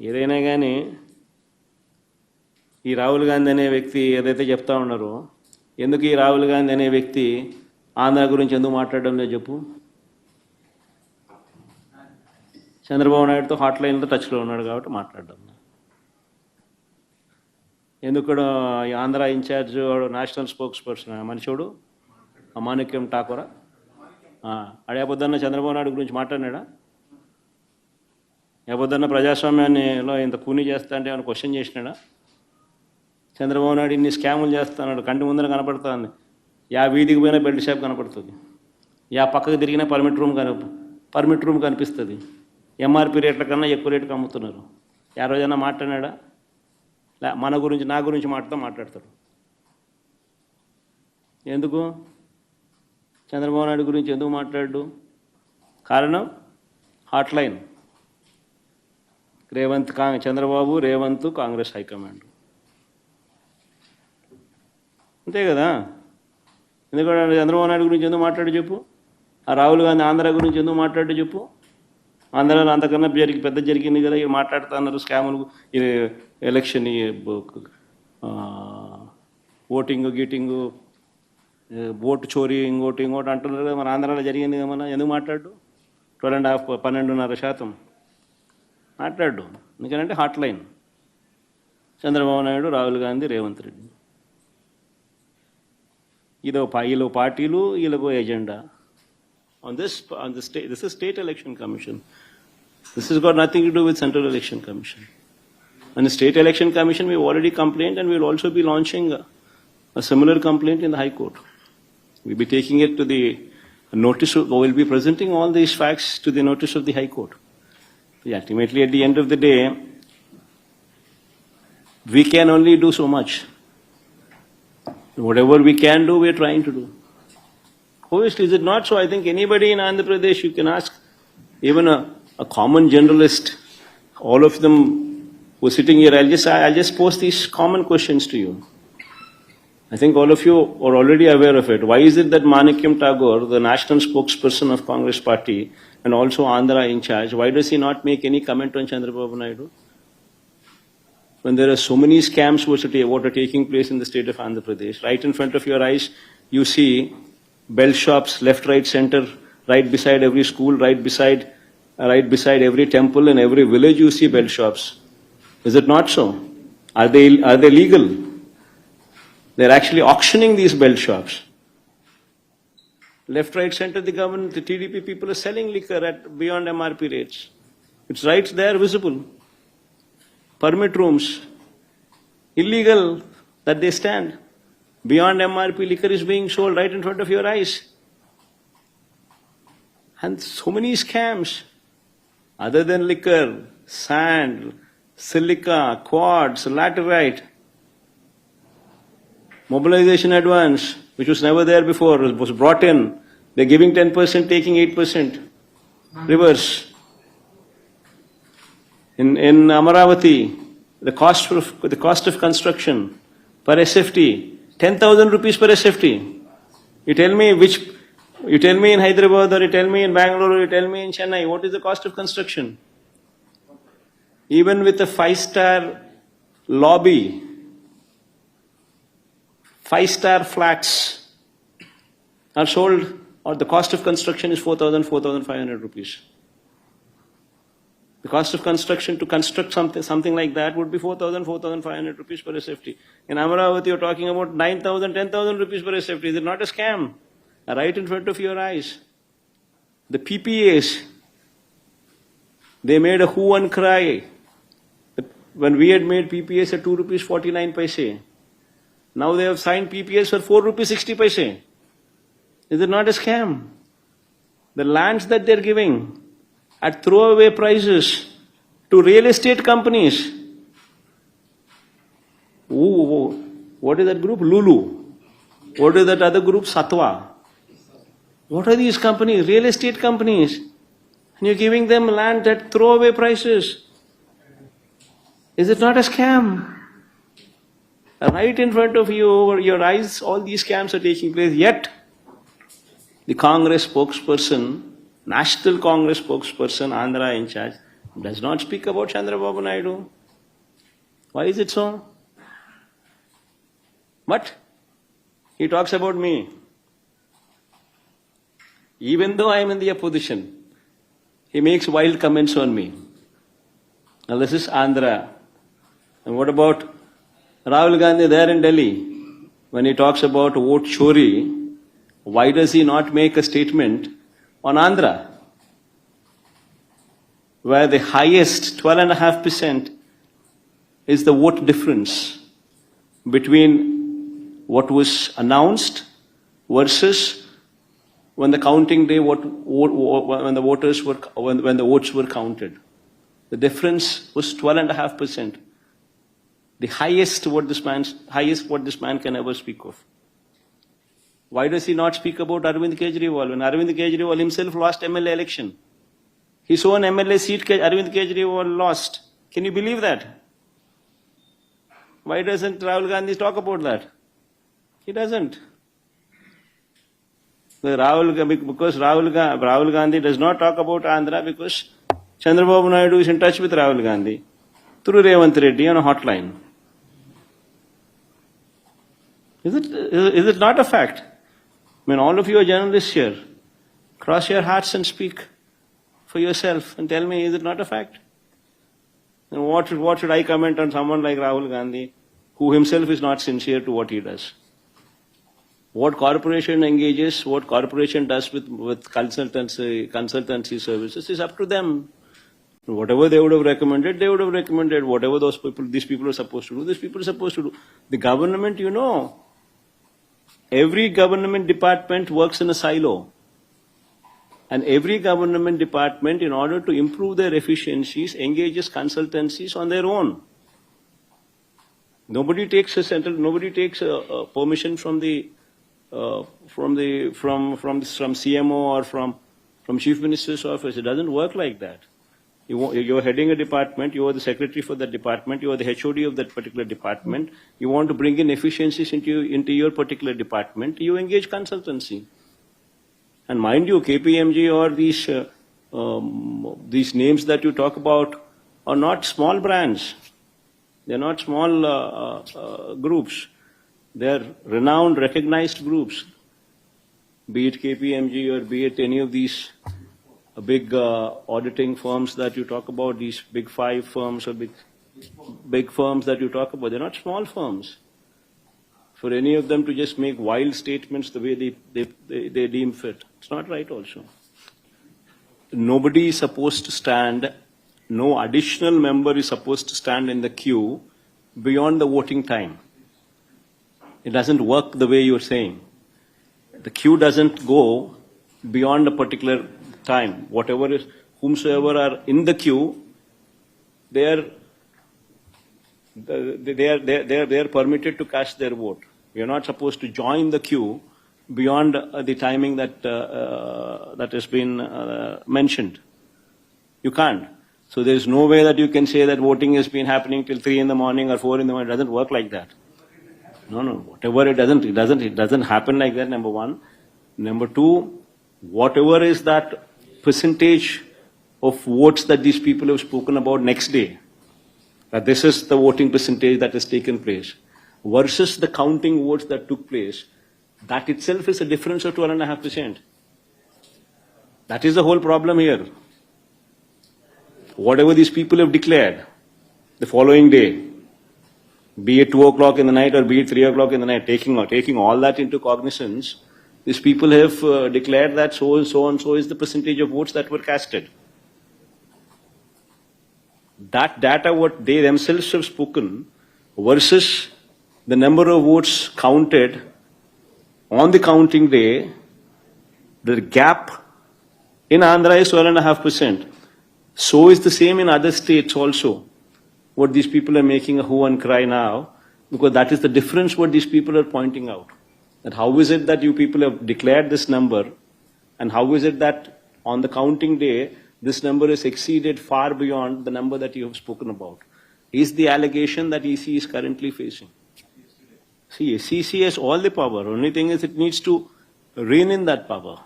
ఏదైనా కానీ ఈ రాహుల్ గాంధీ అనే వ్యక్తి ఏదైతే చెప్తా ఉన్నారో, ఎందుకు ఈ రాహుల్ గాంధీ అనే వ్యక్తి ఆంధ్ర గురించి ఎందుకు మాట్లాడడం లేదు చెప్పు. చంద్రబాబు నాయుడుతో హాట్ లైన్లో టచ్లో ఉన్నాడు కాబట్టి మాట్లాడడం. ఎందుకు Andhra incharge national spokesperson మనిషోడు మాణిక్యం ఠాకూరా అడేపొద్దన్న చంద్రబాబు నాయుడు గురించి మాట్లాడినాడా? ఏపొద్దన్న ప్రజాస్వామ్యాన్నిలో ఇంత కూనీ చేస్తా అంటే ఏమైనా క్వశ్చన్ చేసినాడా? చంద్రబాబు నాయుడు ఇన్ని స్కాములు చేస్తున్నాడు, కంటి ముందర కనపడుతుంది. యా వీధికి పోయినా బెల్ట్ షాప్ కనపడుతుంది, యా పక్కకు తిరిగినా పర్మిట్ రూమ్ కనిపిస్తుంది. ఎంఆర్పి రేట్ల కన్నా ఎక్కువ రేటుకి అమ్ముతున్నారు. యా రోజైనా మాట్లాడినాడా? మన గురించి నా గురించి మాట్లాడతాడు. ఎందుకు చంద్రబాబు నాయుడు గురించి ఎందుకు మాట్లాడు? కారణం hot line. Chandrababu Revanth Congress high command, అంతే కదా. ఎందుకంటే చంద్రబాబు నాయుడు గురించి ఎందుకు మాట్లాడు చెప్పు. ఆ రాహుల్ గాంధీ ఆంధ్ర గురించి ఎందుకు మాట్లాడు చెప్పు. ఆంధ్రాలో అంతకన్నా పెద్ద జరిగింది కదా, ఇక మాట్లాడుతున్నారు స్కాములు, ఎలక్షన్, ఓటింగ్ గీటింగు, ఓటు చోరీ, ఇంకోటి అంటున్నారు కదా. మన ఆంధ్రాలో జరిగింది కదా, మన ఎందుకు మాట్లాడు? 12.5% మాట్లాడు. ఎందుకంటే హాట్ లైన్ చంద్రబాబు నాయుడు, రాహుల్ గాంధీ, రేవంత్ రెడ్డి. వీళ్ళ పార్టీలు, వీళ్ళకు agenda. This is State Election Commission. This has got nothing to do with Central Election Commission. And the State Election Commission, we've already complained, and we'll also be launching a similar complaint in the High Court. We'll be taking it to the notice, we'll be presenting all these facts to the notice of the High Court. Ultimately, at the end of the day, we can only do so much. Whatever we can do, we're trying to do. Obviously, is it not so? I think anybody in Andhra Pradesh, you can ask, even a common generalist, all of them who are sitting here, I'll just post these common questions to you. I think all of you are already aware of it. Why is it that Manikyam Tagore, the national spokesperson of Congress party and also Andhra in charge, why does he not make any comment on Chandrababu Naidu? When there are so many scams what are taking place in the state of Andhra Pradesh, right in front of your eyes, you see bell shops, left, right, center, right beside every school, right beside every temple, and every village you see bell shops. Is it not so? Are they legal? They're actually auctioning these bell shops. Left, right, center, the government, the TDP people are selling liquor at beyond MRP rates. It's right there, visible. Permit rooms, illegal that they stand. Beyond MRP liquor is being sold right in front of your eyes. And so many scams. Other than liquor, sand, silica, quartz, laterite, mobilization advance, which was never there before, was brought in. They're giving 10%, taking 8%. Reverse. In Amaravati, the cost of construction per SFT, 10,000 rupees per SFT. You tell me in Hyderabad, or you tell me in Bangalore, or you tell me in Chennai, what is the cost of construction? Even with a 5-star lobby, 5-star flats are sold, or the cost of construction is 4,500 rupees. The cost of construction to construct something like that would be 4,500 rupees per SFT. In Amaravati, you're talking about 9,000, 10,000 rupees per SFT. Is it not a scam? Right in front of your eyes. The PPAs, they made a hue and cry. When we had made PPAs at 2 rupees 49 paise. Now they have signed PPAs for 4 rupees 60 paise. Is it not a scam? The lands that they're giving at throwaway prices to real estate companies. What is that group? Lulu. What is that other group? Satwa. What are these companies? Real estate companies. And you're giving them land at throwaway prices. Is it not a scam? Right in front of you, over your eyes, all these scams are taking place. Yet, the Congress spokesperson, National Congress spokesperson, Andhra in charge, Does not speak about Chandrababu Naidu. Why is it so? But he talks about me. Even though I am in the opposition, he makes wild comments on me. Now this is Andhra. And what about Rahul Gandhi there in Delhi? When he talks about vote Chori, why does he not make a statement on Andhra, where the highest 12.5% is the vote difference between what was announced versus when the counting day, when the votes were counted. The difference was 12.5%. The highest what this man can ever speak of. Why does he not speak about Arvind Kejriwal? When Arvind Kejriwal himself lost MLA election, his own MLA seat Arvind Kejriwal lost. Can you believe that? Why doesn't Rahul Gandhi talk about that? He doesn't. Because Rahul Gandhi does not talk about Andhra because Chandrababu Naidu is in touch with Rahul Gandhi through Revant Reddy on a hotline. Is it not a fact? I mean, all of you are journalists here. Cross your hearts and speak for yourself and tell me, is it not a fact? And what should I comment on someone like Rahul Gandhi, who himself is not sincere to what he does? What corporation engages, what corporation does with consultancy services is up to them. Whatever they would have recommended, they would have recommended. Whatever these people are supposed to do, these people are supposed to do. The government, every government department works in a silo. And every government department, in order to improve their efficiencies, engages consultancies on their own. Nobody takes permission from CMO or from Chief Minister's office. It doesn't work like that. You're heading a department, you are the secretary for that department, you are the HOD of that particular department, you want to bring in efficiencies into your particular department, you engage consultancy. And mind you, KPMG or these names that you talk about are not small brands. They're not small groups. They're renowned, recognized groups. Be it KPMG or be it any of these big auditing firms that you talk about, these big 5 firms or big firms that you talk about, they're not small firms. For any of them to just make wild statements the way they deem fit, it's not right also. Nobody is supposed to stand, no additional member is supposed to stand in the queue beyond the voting time. It doesn't work the way you're saying. The queue doesn't go beyond a particular time. Whomsoever are in the queue, they are permitted to cast their vote. You're not supposed to join the queue beyond the timing that has been mentioned. You can't. So there's no way that you can say that voting has been happening till 3 in the morning or 4 in the morning. It doesn't work like that. No. Whatever it doesn't happen like that, number one. Number two, whatever is that percentage of votes that these people have spoken about next day, that this is the voting percentage that has taken place, versus the counting votes that took place, that itself is a difference of 12.5%. That is the whole problem here. Whatever these people have declared the following day, be it 2 o'clock in the night or be it 3 o'clock in the night, taking all that into cognizance, these people have declared that so and so is the percentage of votes that were casted. That data, what they themselves have spoken, versus the number of votes counted on the counting day, the gap in Andhra is 12.5%. So is the same in other states also. What these people are making a hue and cry now, because that is the difference what these people are pointing out. That how is it that you people have declared this number, and how is it that on the counting day, this number is exceeded far beyond the number that you have spoken about, is the allegation that EC is currently facing. See, SEC has all the power. Only thing is it needs to rein in that power.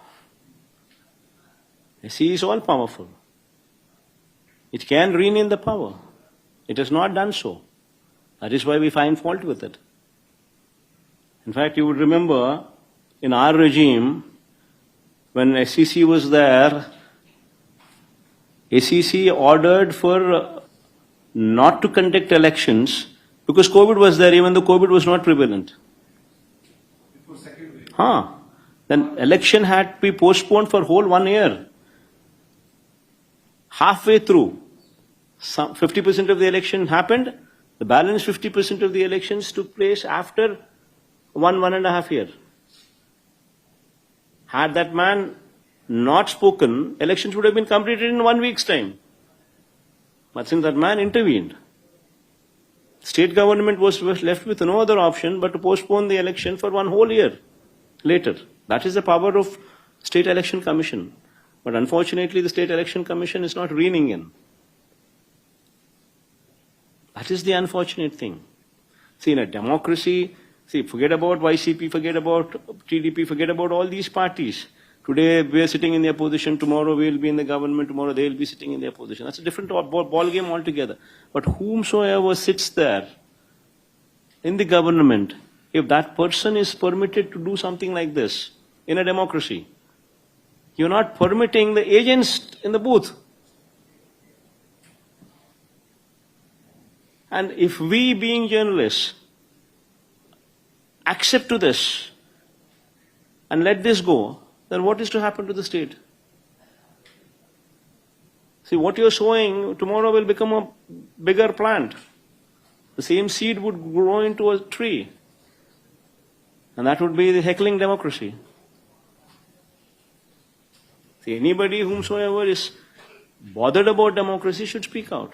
SEC is all powerful. It can rein in the power. It has not done so. That is why we find fault with it. In fact, you would remember in our regime, when SEC was there, SEC ordered for not to conduct elections because COVID was there, even though COVID was not prevalent. It was second wave. Then election had to be postponed for whole 1 year. Halfway through, 50% of the election happened. The balance 50% of the elections took place after 1.5 years. Had that man not spoken, elections would have been completed in 1 week's time. But since that man intervened, state government was left with no other option but to postpone the election for 1 whole year later. That is the power of State Election Commission. But unfortunately, the State Election Commission is not reining in. That is the unfortunate thing. See, in a democracy, forget about YCP, forget about TDP, forget about all these parties. Today we are sitting in their position, tomorrow we will be in the government, tomorrow they will be sitting in their position. That's a different ball game altogether. But whomsoever sits there in the government, if that person is permitted to do something like this in a democracy, you're not permitting the agents in the booth. And if we, being journalists, accept to this and let this go, then what is to happen to the state? See, what you're sowing tomorrow will become a bigger plant. The same seed would grow into a tree. And that would be the heckling democracy. See, anybody whomsoever is bothered about democracy should speak out.